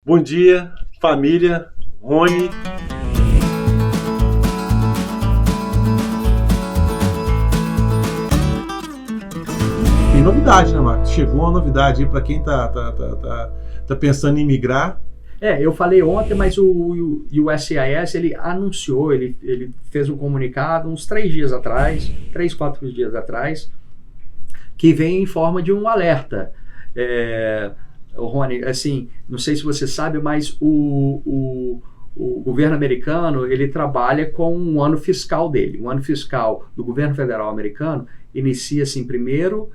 Bom dia, família, Rony. Tem novidade, né, Marcos? Chegou uma novidade aí para quem tá pensando em migrar. Eu falei ontem, mas o USCIS, ele anunciou, ele fez um comunicado uns 3 dias atrás, 3, 4 dias atrás, que vem em forma de um alerta. Rony, assim, não sei se você sabe, mas o governo americano, ele trabalha com um ano fiscal dele. O ano fiscal do governo federal americano inicia-se em 1º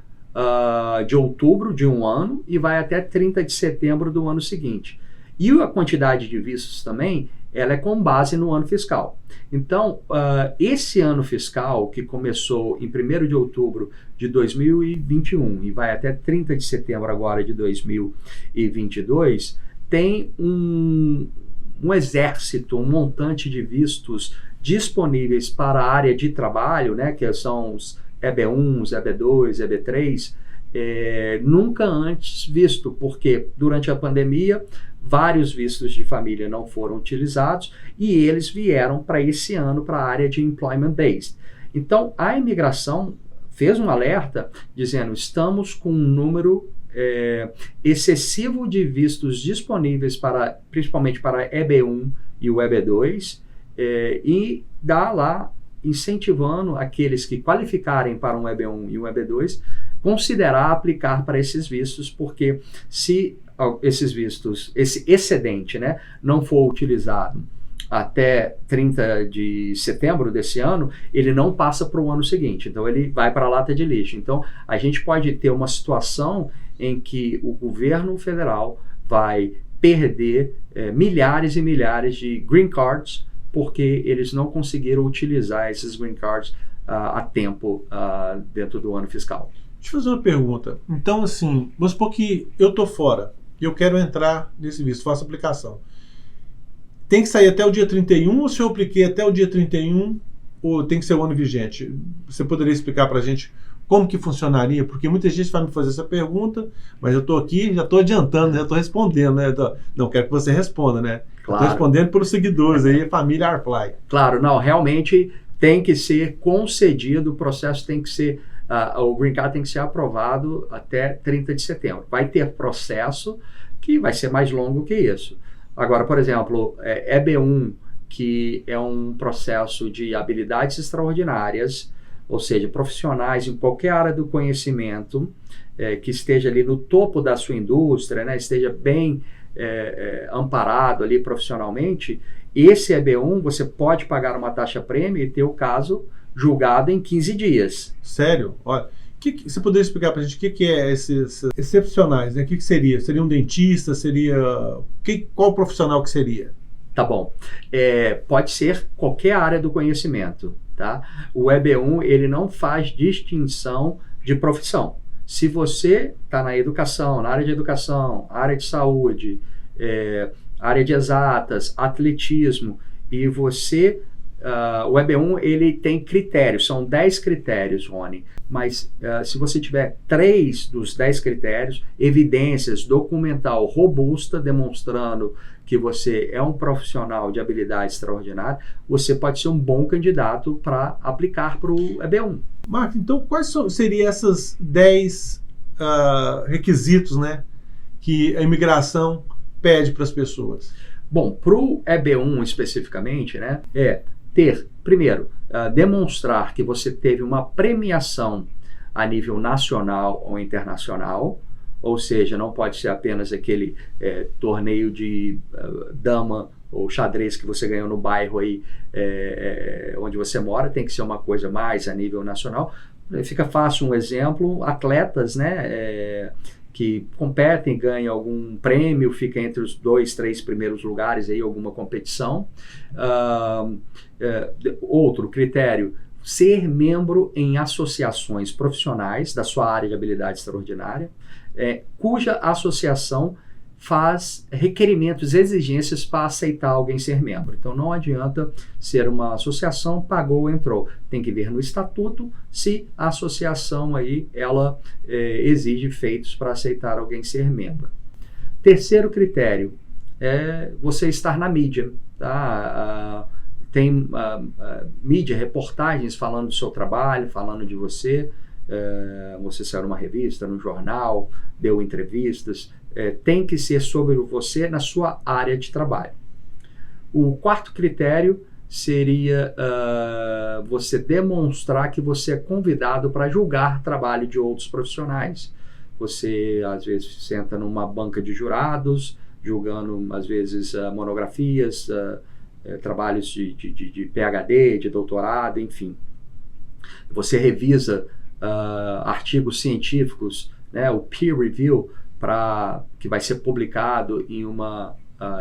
de outubro de um ano e vai até 30 de setembro do ano seguinte. E a quantidade de vistos também, ela é com base no ano fiscal. Então, esse ano fiscal, que começou em 1º de outubro de 2021 e vai até 30 de setembro agora de 2022, tem um exército, um montante de vistos disponíveis para a área de trabalho, né, que são os EB1, os EB2, EB3, nunca antes visto, porque durante a pandemia vários vistos de família não foram utilizados e eles vieram para esse ano para a área de employment based. Então a imigração fez um alerta dizendo: estamos com um número excessivo de vistos disponíveis principalmente para EB1 e o EB2, e dá lá incentivando aqueles que qualificarem para um EB1 e um EB2 considerar aplicar para esses vistos, porque se esses vistos, esse excedente, né, não for utilizado até 30 de setembro desse ano, ele não passa para o ano seguinte, então ele vai para a lata de lixo. Então a gente pode ter uma situação em que o governo federal vai perder milhares e milhares de green cards, porque eles não conseguiram utilizar esses green cards a tempo dentro do ano fiscal. Deixa eu fazer uma pergunta. Então, assim, vamos supor que eu tô fora e eu quero entrar nesse visto, faço aplicação. Tem que sair até o dia 31 ou se eu apliquei até o dia 31 ou tem que ser o ano vigente? Você poderia explicar pra gente como que funcionaria? Porque muita gente vai me fazer essa pergunta, mas eu tô aqui, já tô adiantando, já tô respondendo, né? Não quero que você responda, né? Claro. Tô respondendo pelos seguidores aí, família Arply. Claro, não, realmente tem que ser concedido, o processo tem que ser, o Green Card tem que ser aprovado até 30 de setembro. Vai ter processo que vai ser mais longo que isso. Agora, por exemplo, EB1, que é um processo de habilidades extraordinárias, ou seja, profissionais em qualquer área do conhecimento, que esteja ali no topo da sua indústria, né, esteja bem amparado ali profissionalmente, esse EB1 você pode pagar uma taxa prêmio e ter o caso julgado em 15 dias. Sério? Olha, você poderia explicar para a gente o que é esses excepcionais, né? O que seria? Seria um dentista? Qual profissional que seria? Tá bom. Pode ser qualquer área do conhecimento, tá? O EB1, ele não faz distinção de profissão. Se você está na educação, na área de educação, área de saúde, área de exatas, atletismo, e você... o EB1, ele tem critérios, são 10 critérios, Rony, mas se você tiver 3 dos 10 critérios, evidências documental robusta, demonstrando que você é um profissional de habilidade extraordinária, você pode ser um bom candidato para aplicar para o EB1. Marcos, então quais seriam esses 10 requisitos, né, que a imigração pede para as pessoas? Bom, para o EB1 especificamente, né, ter, primeiro, demonstrar que você teve uma premiação a nível nacional ou internacional, ou seja, não pode ser apenas aquele torneio de dama ou xadrez que você ganhou no bairro aí onde você mora, tem que ser uma coisa mais a nível nacional. Fica fácil um exemplo: atletas, né, que competem, ganham algum prêmio, fica entre os 2, 3 primeiros lugares aí, alguma competição. Outro critério: ser membro em associações profissionais da sua área de habilidade extraordinária, cuja associação faz requerimentos, exigências para aceitar alguém ser membro. Então não adianta ser uma associação, pagou, entrou. Tem que ver no estatuto se a associação aí, ela exige feitos para aceitar alguém ser membro. Terceiro critério: é você estar na mídia, tá? Tem mídia, reportagens falando do seu trabalho, falando de você. Você saiu numa revista, num jornal, deu entrevistas. Tem que ser sobre você na sua área de trabalho. O quarto critério seria você demonstrar que você é convidado para julgar trabalho de outros profissionais. Você, às vezes, senta numa banca de jurados, julgando, às vezes, monografias, trabalhos de PhD, de doutorado, enfim. Você revisa artigos científicos, né, o peer review, que vai ser publicado em uma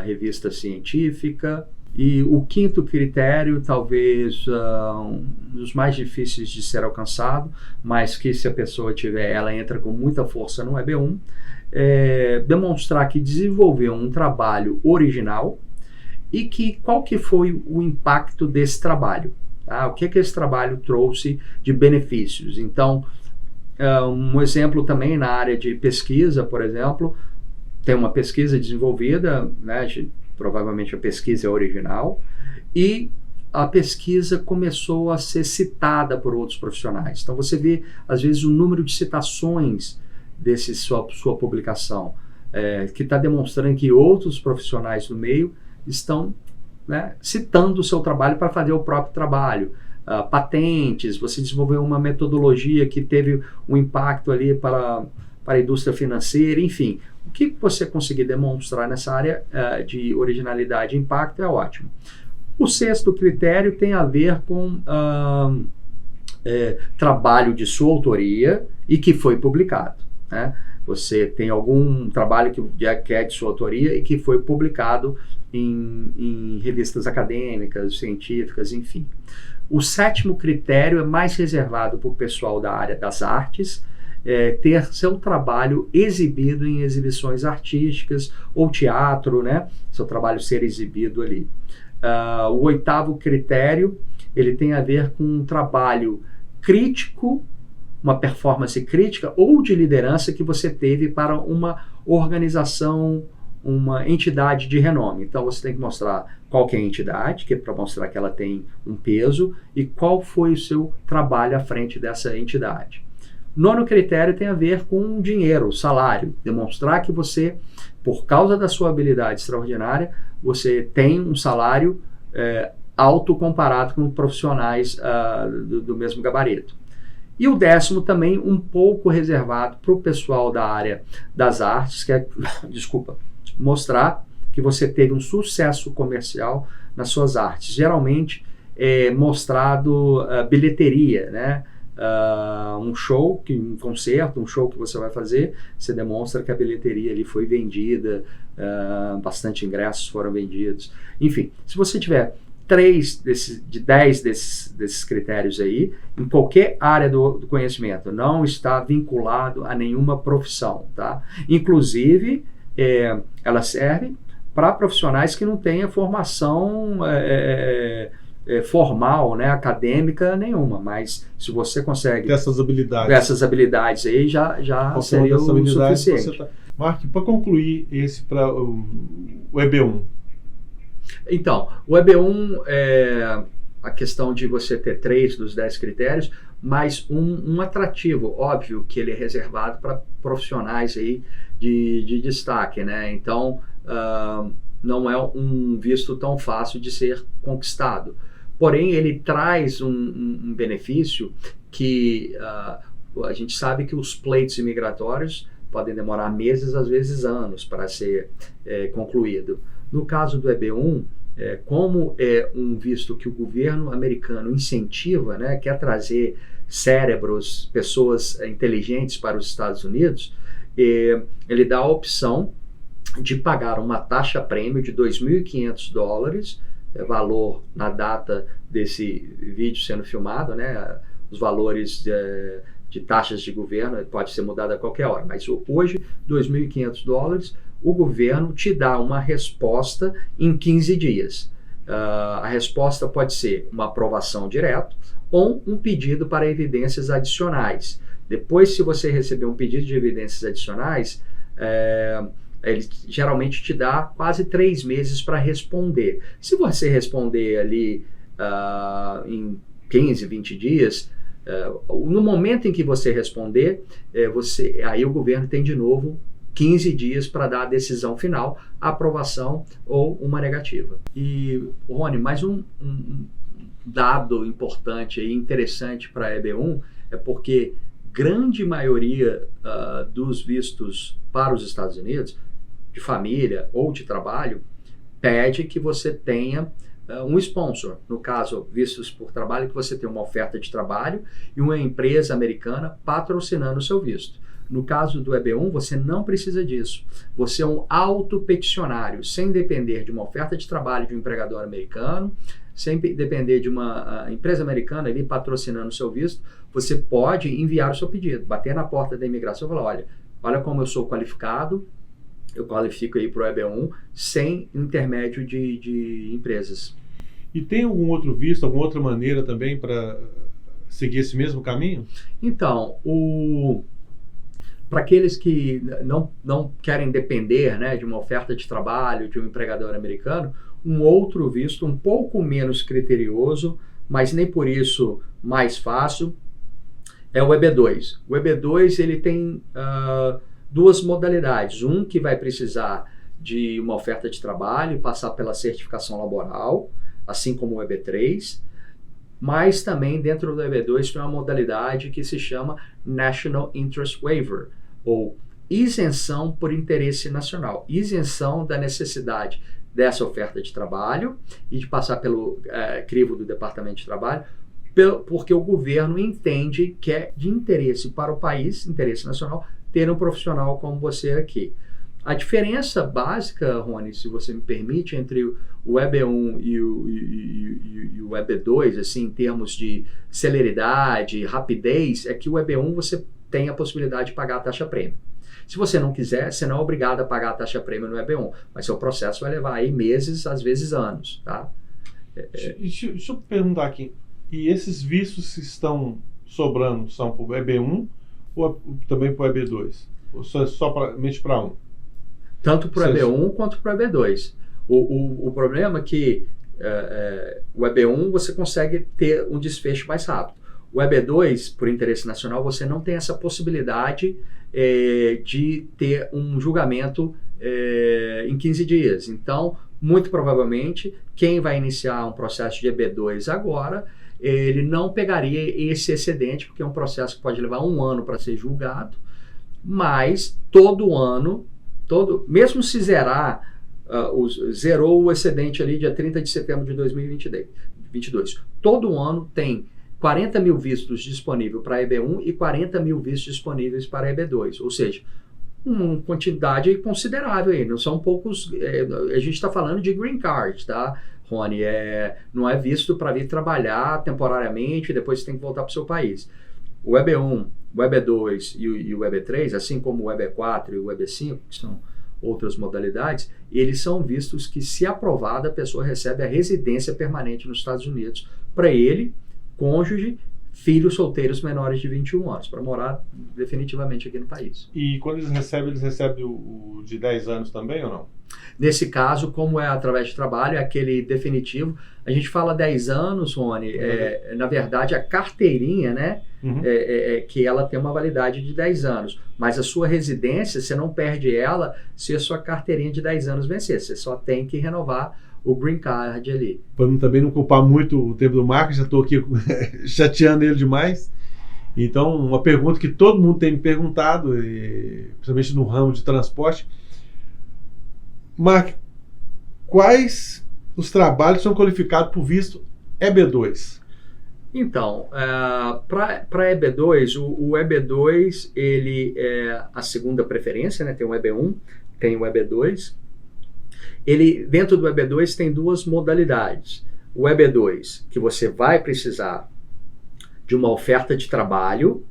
revista científica. E o quinto critério, talvez um dos mais difíceis de ser alcançado, mas que se a pessoa tiver, ela entra com muita força no EB1, demonstrar que desenvolveu um trabalho original e qual que foi o impacto desse trabalho. Tá? O que esse trabalho trouxe de benefícios. Então, um exemplo também na área de pesquisa, por exemplo, tem uma pesquisa desenvolvida, né, provavelmente a pesquisa é original, e a pesquisa começou a ser citada por outros profissionais. Então você vê, às vezes, o número de citações dessa sua publicação, que está demonstrando que outros profissionais do meio estão, né, citando o seu trabalho para fazer o próprio trabalho. Patentes, você desenvolveu uma metodologia que teve um impacto ali para a indústria financeira, enfim. O que você conseguir demonstrar nessa área de originalidade e impacto é ótimo. O sexto critério tem a ver com trabalho de sua autoria e que foi publicado. Né? Você tem algum trabalho que é de sua autoria e que foi publicado em revistas acadêmicas, científicas, enfim. O sétimo critério é mais reservado para o pessoal da área das artes, ter seu trabalho exibido em exibições artísticas ou teatro, né? Seu trabalho ser exibido ali. O oitavo critério, ele tem a ver com um trabalho crítico, uma performance crítica ou de liderança que você teve para uma organização, uma entidade de renome. Então você tem que mostrar qual que é a entidade, que é para mostrar que ela tem um peso, e qual foi o seu trabalho à frente dessa entidade. Nono critério tem a ver com dinheiro, salário. Demonstrar que você, por causa da sua habilidade extraordinária, você tem um salário alto comparado com profissionais do mesmo gabarito. E o décimo também um pouco reservado para o pessoal da área das artes, que é, mostrar que você teve um sucesso comercial nas suas artes. Geralmente é mostrado bilheteria, né? Um show, um concerto, um show que você vai fazer, você demonstra que a bilheteria ali foi vendida, bastante ingressos foram vendidos. Enfim, se você tiver 10 desses critérios aí, em qualquer área do conhecimento, não está vinculado a nenhuma profissão, tá? Inclusive, ela serve para profissionais que não tenham formação formal, né, acadêmica nenhuma, mas se você consegue essas habilidades aí já seria o suficiente. Mark, para concluir para o EB1. Então, o EB1 é a questão de você ter 3 dos 10 critérios, mas um atrativo, óbvio que ele é reservado para profissionais aí de destaque, né? Então, não é um visto tão fácil de ser conquistado. Porém, ele traz um benefício que a gente sabe que os pleitos imigratórios podem demorar meses, às vezes anos, para ser concluído. No caso do EB1, como é um visto que o governo americano incentiva, né, quer trazer cérebros, pessoas inteligentes para os Estados Unidos, ele dá a opção de pagar uma taxa prêmio de $2.500, valor na data desse vídeo sendo filmado, né, os valores de taxas de governo pode ser mudado a qualquer hora, mas hoje $2.500, o governo te dá uma resposta em 15 dias. A resposta pode ser uma aprovação direta ou um pedido para evidências adicionais. Depois, se você receber um pedido de evidências adicionais, ele geralmente te dá quase 3 meses para responder. Se você responder ali em 15, 20 dias, no momento em que você responder, aí o governo tem de novo 15 dias para dar a decisão final, a aprovação ou uma negativa. E, Rony, mais um dado importante e interessante para a EB1 é porque grande maioria dos vistos para os Estados Unidos, de família ou de trabalho, pede que você tenha um sponsor. No caso, vistos por trabalho, que você tenha uma oferta de trabalho e uma empresa americana patrocinando o seu visto. No caso do EB1, você não precisa disso. Você é um autopeticionário, sem depender de uma oferta de trabalho de um empregador americano, sem depender de uma empresa americana ali patrocinando o seu visto. Você pode enviar o seu pedido, bater na porta da imigração e falar, olha como eu sou qualificado, eu qualifico aí para o EB1 sem intermédio de empresas. E tem algum outro visto, alguma outra maneira também para seguir esse mesmo caminho? Então, para aqueles que não querem depender, né, de uma oferta de trabalho de um empregador americano, um outro visto um pouco menos criterioso, mas nem por isso mais fácil, é o EB2. O EB2 ele tem duas modalidades. Um que vai precisar de uma oferta de trabalho e passar pela certificação laboral, assim como o EB3, mas também dentro do EB2 tem uma modalidade que se chama National Interest Waiver, ou isenção por interesse nacional, isenção da necessidade dessa oferta de trabalho e de passar pelo crivo do Departamento de Trabalho, porque o governo entende que é de interesse para o país, interesse nacional, ter um profissional como você aqui. A diferença básica, Rony, se você me permite, entre o EB1 e o EB2, assim, em termos de celeridade, rapidez, é que o EB1 você tem a possibilidade de pagar a taxa prêmio. Se você não quiser, você não é obrigado a pagar a taxa prêmio no EB1, mas seu processo vai levar aí meses, às vezes anos, tá? Deixa eu perguntar aqui, e esses vistos que estão sobrando são para o EB1 ou também para o EB2? Ou somente para um? Tanto para o EB1 quanto para o EB2. O problema é que o EB1 você consegue ter um desfecho mais rápido. O EB2, por interesse nacional, você não tem essa possibilidade de ter um julgamento em 15 dias. Então, muito provavelmente, quem vai iniciar um processo de EB2 agora, ele não pegaria esse excedente, porque é um processo que pode levar 1 ano para ser julgado, mas todo ano, mesmo se zerar, zerou o excedente ali dia 30 de setembro de 2022, todo ano tem 40 mil vistos disponíveis para a EB1 e 40 mil vistos disponíveis para a EB2, ou seja, uma quantidade considerável aí, não são poucos, a gente está falando de green card, tá, Rony? Não é visto para vir trabalhar temporariamente e depois você tem que voltar para o seu país. O EB1, o EB2 e o EB3, assim como o EB4 e o EB5, que são outras modalidades, eles são vistos que, se aprovada, a pessoa recebe a residência permanente nos Estados Unidos para ele, cônjuge, filhos solteiros menores de 21 anos, para morar definitivamente aqui no país. E quando eles recebem o de 10 anos também ou não? Nesse caso, como é através de trabalho, é aquele definitivo. A gente fala 10 anos, Rony, na verdade a carteirinha, né, que ela tem uma validade de 10 anos, mas a sua residência, você não perde ela se a sua carteirinha de 10 anos vencer, você só tem que renovar o green card ali. Para também não culpar muito o tempo do Marcos, já estou aqui chateando ele demais. Então, uma pergunta que todo mundo tem me perguntado, principalmente no ramo de transporte: Mark, quais os trabalhos são qualificados por visto EB2? Então, para EB2, o EB2 ele é a segunda preferência, né? Tem o EB1, tem o EB2. Ele, dentro do EB2 tem duas modalidades. O EB2, que você vai precisar de uma oferta de trabalho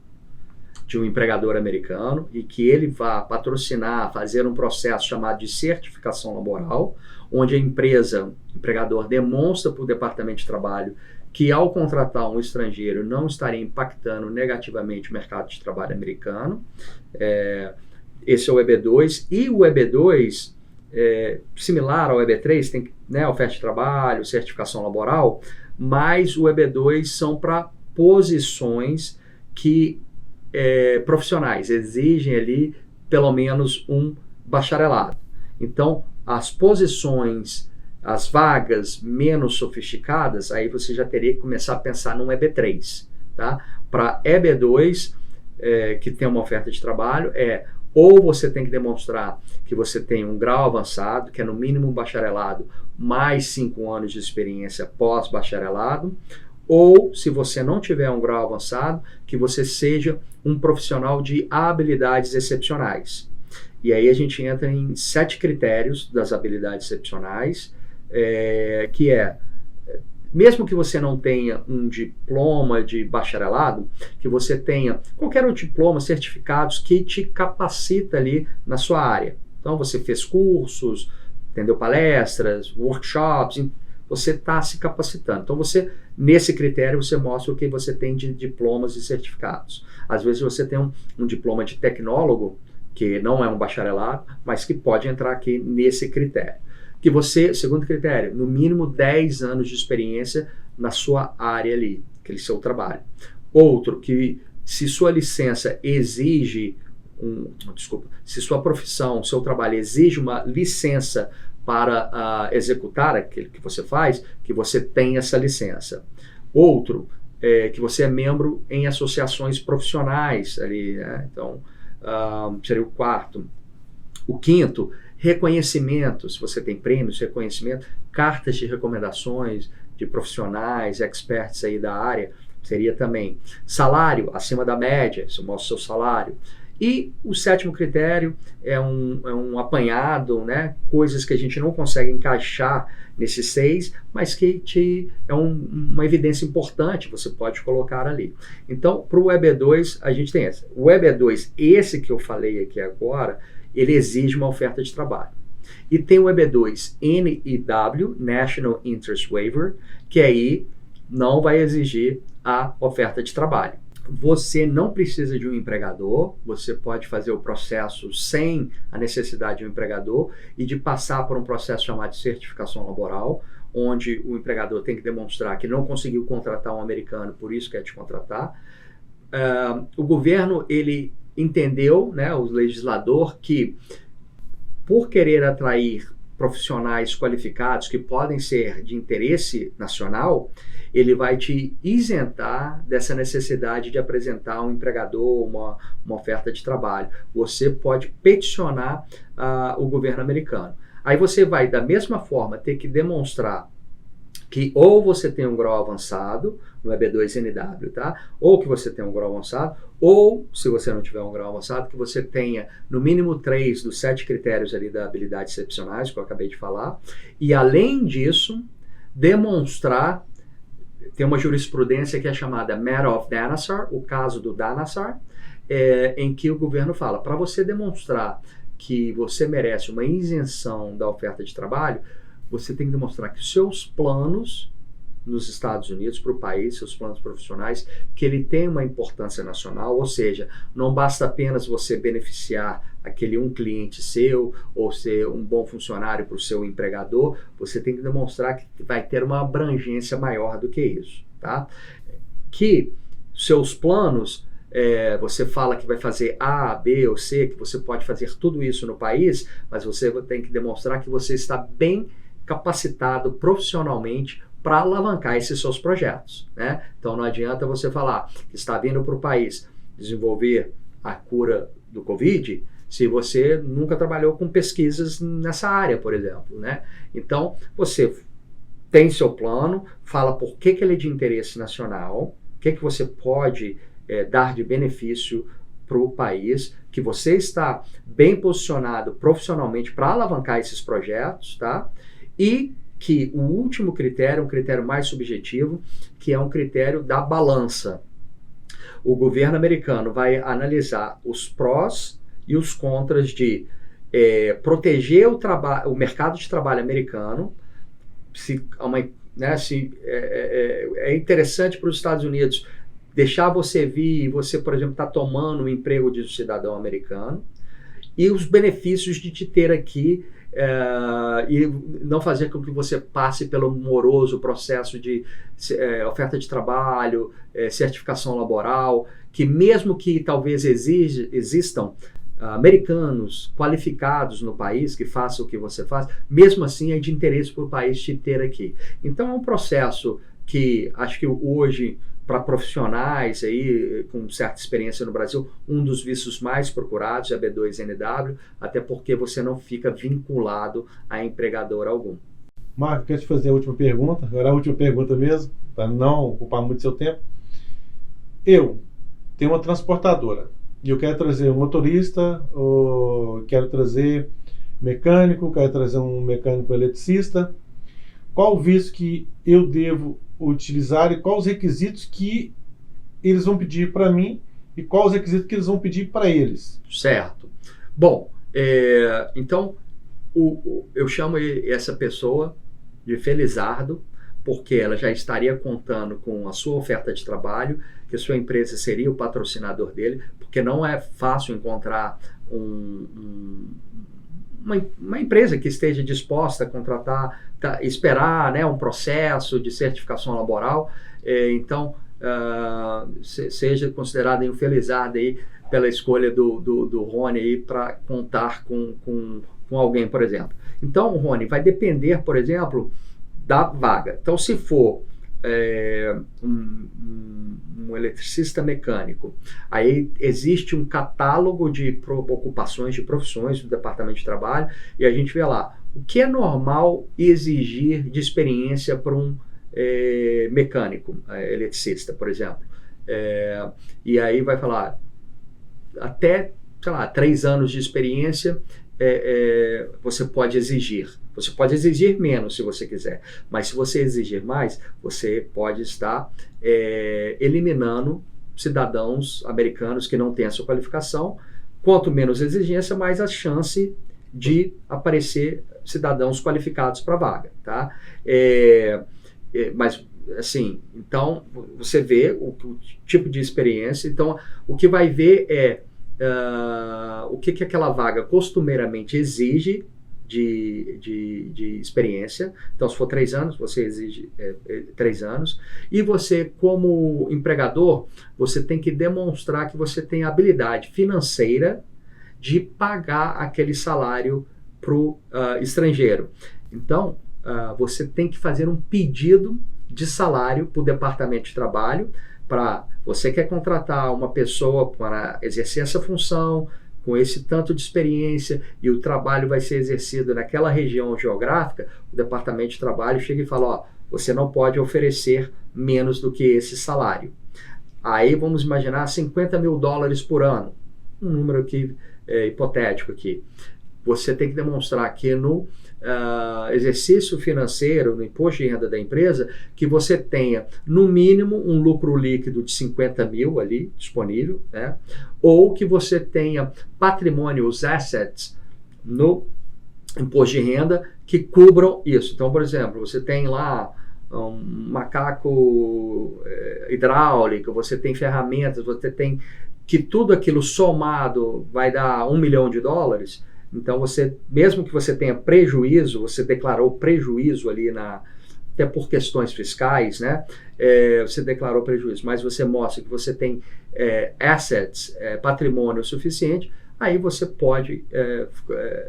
de um empregador americano e que ele vá patrocinar, fazer um processo chamado de certificação laboral, onde a empresa, o empregador, demonstra para o Departamento de Trabalho que, ao contratar um estrangeiro, não estaria impactando negativamente o mercado de trabalho americano. esse é o EB2, e o EB2, similar ao EB3, tem, né, oferta de trabalho, certificação laboral, mas o EB2 são para posições que profissionais exigem ali pelo menos um bacharelado. Então, as posições, as vagas menos sofisticadas, aí você já teria que começar a pensar num EB3, tá? Para EB2, que tem uma oferta de trabalho, ou você tem que demonstrar que você tem um grau avançado, que é no mínimo um bacharelado, mais 5 anos de experiência pós-bacharelado, ou, se você não tiver um grau avançado, que você seja um profissional de habilidades excepcionais. E aí a gente entra em 7 critérios das habilidades excepcionais, que mesmo que você não tenha um diploma de bacharelado, que você tenha qualquer outro diploma, certificados que te capacita ali na sua área. Então você fez cursos, entendeu, palestras, workshops, você está se capacitando. Então nesse critério você mostra o que você tem de diplomas e certificados. Às vezes você tem um diploma de tecnólogo, que não é um bacharelado, mas que pode entrar aqui nesse critério. Que você, segundo critério, no mínimo 10 anos de experiência na sua área ali, aquele seu trabalho. Outro, que se sua licença exige, se sua profissão, seu trabalho exige uma licença para executar aquilo que você faz, que você tem essa licença. Outro, que você é membro em associações profissionais ali, né? Então, seria o quarto. O quinto, reconhecimento, se você tem prêmios, reconhecimento, cartas de recomendações de profissionais, experts aí da área, seria também salário acima da média, você mostra o seu salário. E o sétimo critério é um apanhado, né? Coisas que a gente não consegue encaixar nesses 6, mas que é uma evidência importante, você pode colocar ali. Então, para o EB2, a gente tem essa. O EB2, esse que eu falei aqui agora, ele exige uma oferta de trabalho. E tem o EB2 NIW, National Interest Waiver, que aí não vai exigir a oferta de trabalho. Você não precisa de um empregador, você pode fazer o processo sem a necessidade de um empregador e de passar por um processo chamado de certificação laboral, onde o empregador tem que demonstrar que não conseguiu contratar um americano, por isso quer te contratar. O governo, ele entendeu, né, o legislador, que por querer atrair profissionais qualificados que podem ser de interesse nacional, ele vai te isentar dessa necessidade de apresentar um empregador, uma oferta de trabalho. Você pode peticionar o governo americano. Aí você vai, da mesma forma, ter que demonstrar que ou você tem um grau avançado, no EB2NW, tá? Ou que você tem um grau avançado, ou, se você não tiver um grau avançado, que você tenha no mínimo 3 dos 7 critérios ali da habilidades excepcionais, que eu acabei de falar, e além disso, demonstrar, tem uma jurisprudência que é chamada Matter of Danassar, o caso do Danassar, em que o governo fala, para você demonstrar que você merece uma isenção da oferta de trabalho, você tem que demonstrar que os seus planos nos Estados Unidos, para o país, seus planos profissionais, que ele tem uma importância nacional, ou seja, não basta apenas você beneficiar aquele um cliente seu, ou ser um bom funcionário para o seu empregador, você tem que demonstrar que vai ter uma abrangência maior do que isso, tá? Que seus planos, você fala que vai fazer A, B ou C, que você pode fazer tudo isso no país, mas você tem que demonstrar que você está bem capacitado profissionalmente para alavancar esses seus projetos, né? Então não adianta você falar que está vindo para o país desenvolver a cura do Covid se você nunca trabalhou com pesquisas nessa área, por exemplo, né? Então você tem seu plano, fala por que ele é de interesse nacional, o que você pode dar de benefício para o país, que você está bem posicionado profissionalmente para alavancar esses projetos, tá? E que o último critério, um critério mais subjetivo, que é um critério da balança. O governo americano vai analisar os prós e os contras de proteger o mercado de trabalho americano, é interessante para os Estados Unidos deixar você vir e você, por exemplo, está tomando o emprego de um cidadão americano, e os benefícios de te ter aqui e não fazer com que você passe pelo moroso processo de oferta de trabalho, certificação laboral, que mesmo que talvez existam americanos qualificados no país que façam o que você faz, mesmo assim é de interesse para o país te ter aqui. Então é um processo que acho que hoje, para profissionais aí com certa experiência no Brasil, um dos vistos mais procurados é B2NW, até porque você não fica vinculado a empregador algum. Marco, quero te fazer a última pergunta, agora a última pergunta mesmo, para não ocupar muito seu tempo. Eu tenho uma transportadora e eu quero trazer um motorista, ou quero trazer mecânico, quero trazer um mecânico eletricista. Qual o visto que eu devo utilizar e quais os requisitos que eles vão pedir para mim e quais os requisitos que eles vão pedir para eles? Certo. Bom, então eu chamo essa pessoa de Felizardo, porque ela já estaria contando com a sua oferta de trabalho, que a sua empresa seria o patrocinador dele, porque não é fácil encontrar uma empresa que esteja disposta a contratar, esperar, né, um processo de certificação laboral. Então, seja considerado um Felizardo aí pela escolha do Rony aí para contar com alguém, por exemplo. Então, Rony, vai depender, por exemplo, da vaga. Então, se for um eletricista mecânico, aí existe um catálogo de ocupações, de profissões do Departamento de Trabalho, e a gente vê lá o que é normal exigir de experiência para um mecânico, eletricista, por exemplo. E aí vai falar até, sei lá, 3 anos de experiência você pode exigir. Você pode exigir menos se você quiser, mas se você exigir mais, você pode estar eliminando cidadãos americanos que não têm a sua qualificação. Quanto menos exigência, mais a chance de aparecer cidadãos qualificados para a vaga, tá? Mas, assim, então, você vê o tipo de experiência. Então, o que vai ver o que aquela vaga costumeiramente exige de experiência. Então, se for 3 anos, você exige 3 anos. E você, como empregador, você tem que demonstrar que você tem habilidade financeira de pagar aquele salário para o estrangeiro. Então, você tem que fazer um pedido de salário para o Departamento de Trabalho, para você quer contratar uma pessoa para exercer essa função, com esse tanto de experiência, e o trabalho vai ser exercido naquela região geográfica, o Departamento de Trabalho chega e fala, ó, você não pode oferecer menos do que esse salário. Aí vamos imaginar $50 mil por ano, um número aqui hipotético aqui. Você tem que demonstrar que no exercício financeiro, no imposto de renda da empresa, que você tenha, no mínimo, um lucro líquido de 50 mil ali disponível, né? Ou que você tenha patrimônio, os assets, no imposto de renda que cubram isso. Então, por exemplo, você tem lá um macaco hidráulico, você tem ferramentas, você tem que tudo aquilo somado vai dar $1 milhão. Então, você, mesmo que você tenha prejuízo, você declarou prejuízo ali até por questões fiscais, né? Você declarou prejuízo, mas você mostra que você tem assets, patrimônio suficiente, aí você pode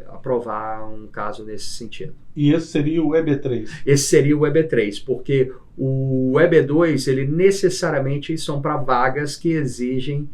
aprovar um caso nesse sentido. E esse seria o EB3? Esse seria o EB3, porque o EB2, ele necessariamente são para vagas que exigem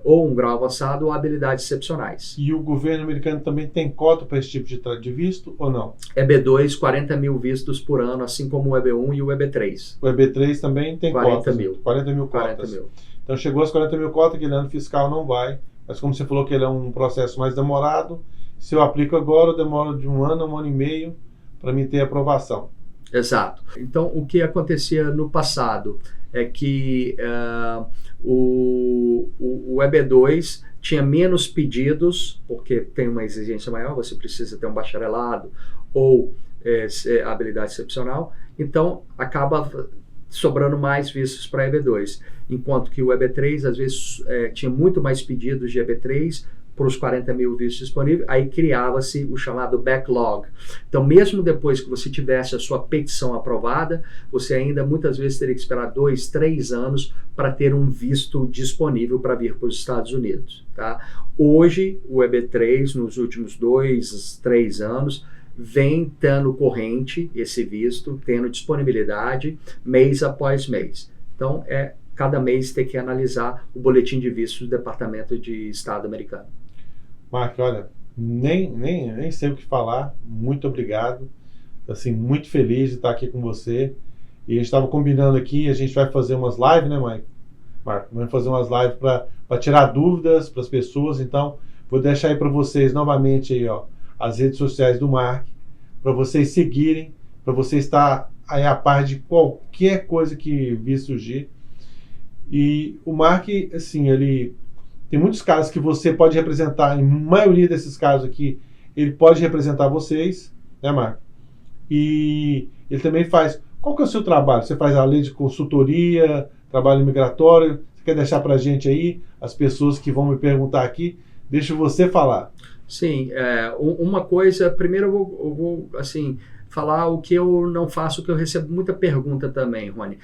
ou um grau avançado ou habilidades excepcionais. E o governo americano também tem cota para esse tipo de visto ou não? EB2, 40 mil vistos por ano, assim como o EB1 e o EB3. O EB3 também tem 40 cotas. 40 mil cotas. 40 mil. Então chegou às 40 mil cotas, aquele ano fiscal não vai. Mas como você falou que ele é um processo mais demorado, se eu aplico agora, eu demoro de 1 ano a 1 ano e meio para me ter aprovação. Exato. Então, o que acontecia no passado é que o EB2 tinha menos pedidos, porque tem uma exigência maior, você precisa ter um bacharelado ou habilidade excepcional, então acaba sobrando mais vistos para EB2, enquanto que o EB3 às vezes tinha muito mais pedidos de EB3 para os 40 mil vistos disponíveis, aí criava-se o chamado backlog. Então, mesmo depois que você tivesse a sua petição aprovada, você ainda muitas vezes teria que esperar 2, 3 anos para ter um visto disponível para vir para os Estados Unidos. Tá? Hoje, o EB3, nos últimos 2, 3 anos, vem tendo corrente esse visto, tendo disponibilidade mês após mês. Então, cada mês tem que analisar o boletim de visto do Departamento de Estado americano. Mark, olha, nem sei o que falar. Muito obrigado. Assim, muito feliz de estar aqui com você. E a gente estava combinando aqui, a gente vai fazer umas lives, né, Marco? Vamos fazer umas lives para tirar dúvidas para as pessoas. Então, vou deixar aí para vocês novamente aí, ó, as redes sociais do Mark, para vocês seguirem, para você estar aí a par de qualquer coisa que vir surgir. E o Mark, assim, ele tem muitos casos que você pode representar, em maioria desses casos aqui, ele pode representar vocês, né, Mark? E ele também faz... Qual que é o seu trabalho? Você faz a lei de consultoria, trabalho migratório? Você quer deixar para a gente aí, as pessoas que vão me perguntar aqui? Deixa você falar. Sim, uma coisa, primeiro eu vou assim, falar o que eu não faço, que eu recebo muita pergunta também, Rony.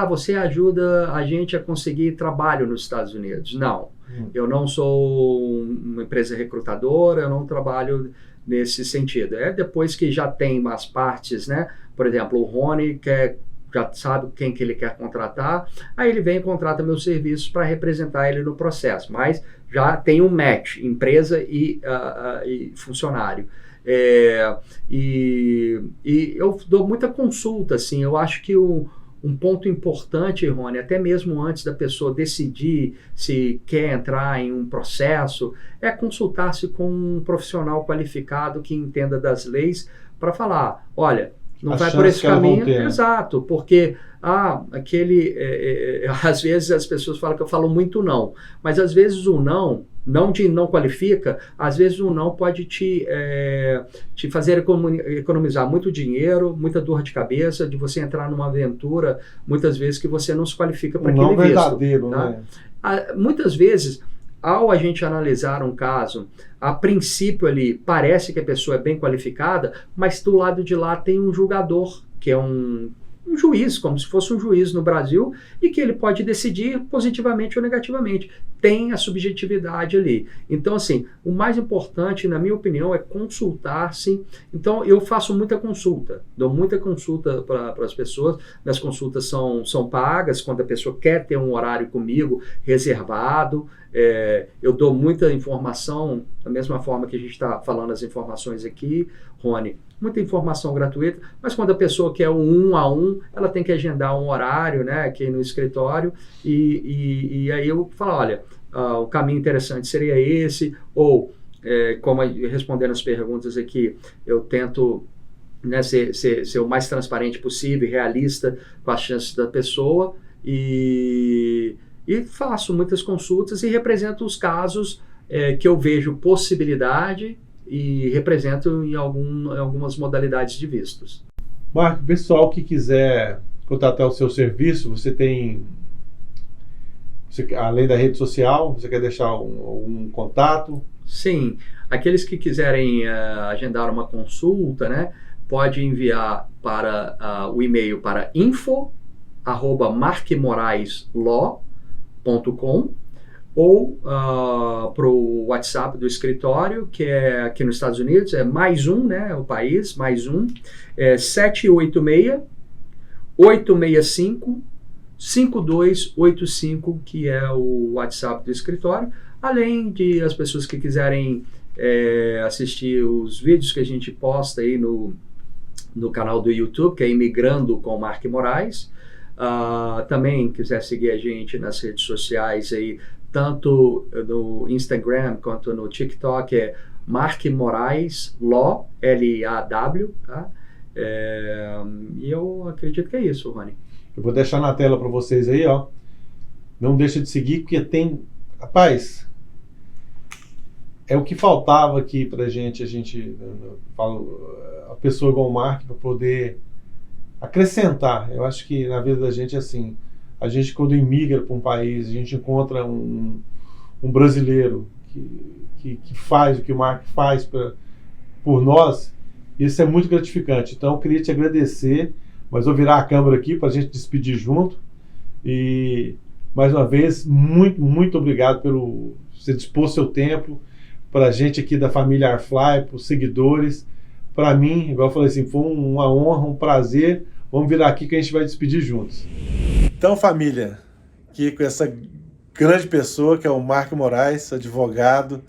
Você ajuda a gente a conseguir trabalho nos Estados Unidos? Não, eu não sou uma empresa recrutadora, eu não trabalho nesse sentido. Depois que já tem as partes, né? Por exemplo, o Rony já sabe quem que ele quer contratar, aí ele vem e contrata meus serviços para representar ele no processo, mas já tem um match, empresa e funcionário. E eu dou muita consulta, assim, eu acho que um ponto importante, Rony, até mesmo antes da pessoa decidir se quer entrar em um processo, é consultar-se com um profissional qualificado que entenda das leis para falar, olha, não vai por esse caminho, ter, né? Exato, porque às vezes as pessoas falam que eu falo muito não, mas às vezes o não qualifica, às vezes o não pode te fazer economizar muito dinheiro, muita dor de cabeça, de você entrar numa aventura, muitas vezes que você não se qualifica para aquele visto. Não verdadeiro, tá? Né? Muitas vezes, ao a gente analisar um caso, a princípio ali parece que a pessoa é bem qualificada, mas do lado de lá tem um julgador, que é um juiz, como se fosse um juiz no Brasil, e que ele pode decidir positivamente ou negativamente. Tem a subjetividade ali. Então, assim, o mais importante, na minha opinião, é consultar-se. Então, eu faço muita consulta, dou muita consulta para as pessoas. Minhas consultas são pagas, quando a pessoa quer ter um horário comigo reservado. Eu dou muita informação, da mesma forma que a gente está falando as informações aqui, Rony, muita informação gratuita, mas quando a pessoa quer um a um, ela tem que agendar um horário, né, aqui no escritório, e aí eu falo, olha, o caminho interessante seria esse, ou, como respondendo as perguntas aqui, eu tento, né, ser o mais transparente possível, realista com as chances da pessoa, e faço muitas consultas e represento os casos que eu vejo possibilidade e represento em algumas modalidades de vistos. Marco, pessoal que quiser contratar o seu serviço, você tem, além da rede social, você quer deixar um contato? Sim, aqueles que quiserem agendar uma consulta, né, pode enviar para o e-mail para info@markmoraislaw.com ou para o WhatsApp do escritório, que é aqui nos Estados Unidos, é +1, né, o país, +1, 786-865-5285, que é o WhatsApp do escritório, além de as pessoas que quiserem assistir os vídeos que a gente posta aí no canal do YouTube, que é Imigrando com Mark Moraes. Também quiser seguir a gente nas redes sociais aí, tanto no Instagram quanto no TikTok, é Mark Moraes Law, L-A-W, tá? E eu acredito que é isso, Rony. Eu vou deixar na tela para vocês aí, ó. Não deixa de seguir, porque tem... Rapaz, é o que faltava aqui pra gente, a pessoa igual o Mark, para poder acrescentar. Eu acho que na vida da gente é assim, a gente quando imigra para um país, a gente encontra um brasileiro que faz o que o Mark faz por nós, isso é muito gratificante. Então eu queria te agradecer, mas vou virar a câmera aqui para a gente despedir junto. E mais uma vez, muito, muito obrigado pelo você dispor seu tempo para a gente aqui da família Arfly, para os seguidores. Para mim, igual eu falei assim, foi uma honra, um prazer. Vamos virar aqui que a gente vai despedir juntos. Então, família, aqui com essa grande pessoa que é o Mark Moraes, advogado,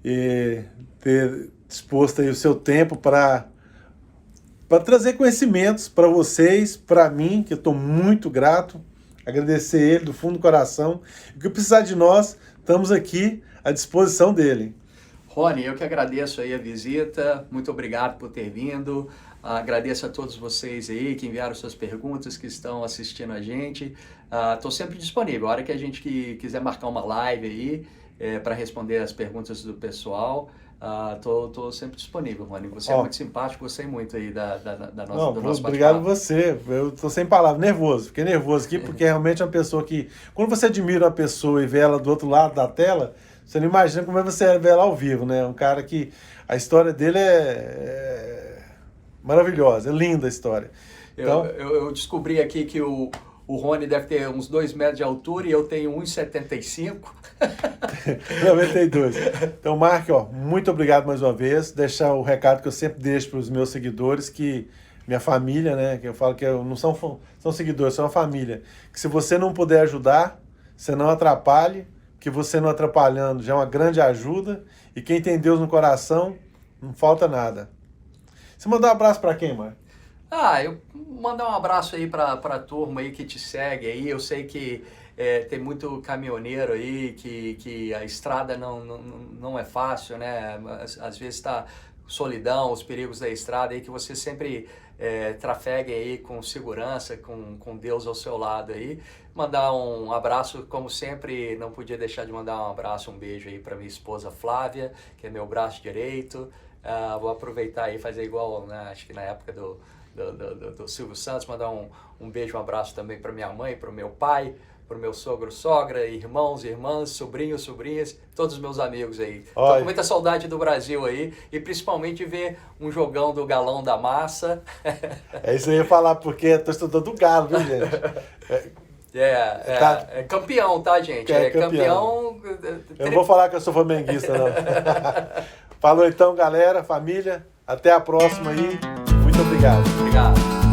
e ter disposto aí o seu tempo para trazer conhecimentos para vocês, para mim, que eu estou muito grato, agradecer ele do fundo do coração. O que precisar de nós, estamos aqui à disposição dele. Rony, eu que agradeço aí a visita, muito obrigado por ter vindo, agradeço a todos vocês aí que enviaram suas perguntas, que estão assistindo a gente, estou sempre disponível, a hora que a gente quiser marcar uma live aí para responder as perguntas do pessoal, tô sempre disponível, Rony, você é muito simpático, gostei muito aí do nosso bate-papo. Obrigado você, eu tô sem palavras, fiquei nervoso aqui, porque realmente é uma pessoa que, quando você admira uma pessoa e vê ela do outro lado da tela, você não imagina como é você ver ela ao vivo, né? Um cara que a história dele é maravilhosa, é linda a história. Então, eu descobri aqui que o Rony deve ter uns 2 metros de altura e eu tenho 1,75. 92. Então, Mark, muito obrigado mais uma vez. Deixar o recado que eu sempre deixo para os meus seguidores, que minha família, né? Que eu falo que não são seguidores, são uma família. Que se você não puder ajudar, você não atrapalhe, que você não atrapalhando já é uma grande ajuda, e quem tem Deus no coração, não falta nada. Você mandar um abraço para quem, Mark? Eu mandar um abraço aí para a turma aí que te segue aí, eu sei que tem muito caminhoneiro aí, que a estrada não é fácil, né, às vezes está solidão, os perigos da estrada aí, que você sempre trafegue aí com segurança, com Deus ao seu lado aí. Mandar um abraço, como sempre, não podia deixar de mandar um abraço, um beijo aí para minha esposa Flávia, que é meu braço direito. Vou aproveitar aí e fazer igual, né, acho que na época do Silvio Santos, mandar um beijo, um abraço também para minha mãe, para o meu pai, para o meu sogro, sogra, irmãos, irmãs, sobrinhos, sobrinhas, todos os meus amigos aí. Tô com muita saudade do Brasil aí, e principalmente ver um jogão do Galão da Massa. É isso que eu ia falar, porque é torcedor do Galo, viu, gente? É campeão, tá, gente? É campeão. Eu não vou falar que eu sou flamenguista, não. Falou então, galera, família. Até a próxima aí. Muito obrigado. Obrigado.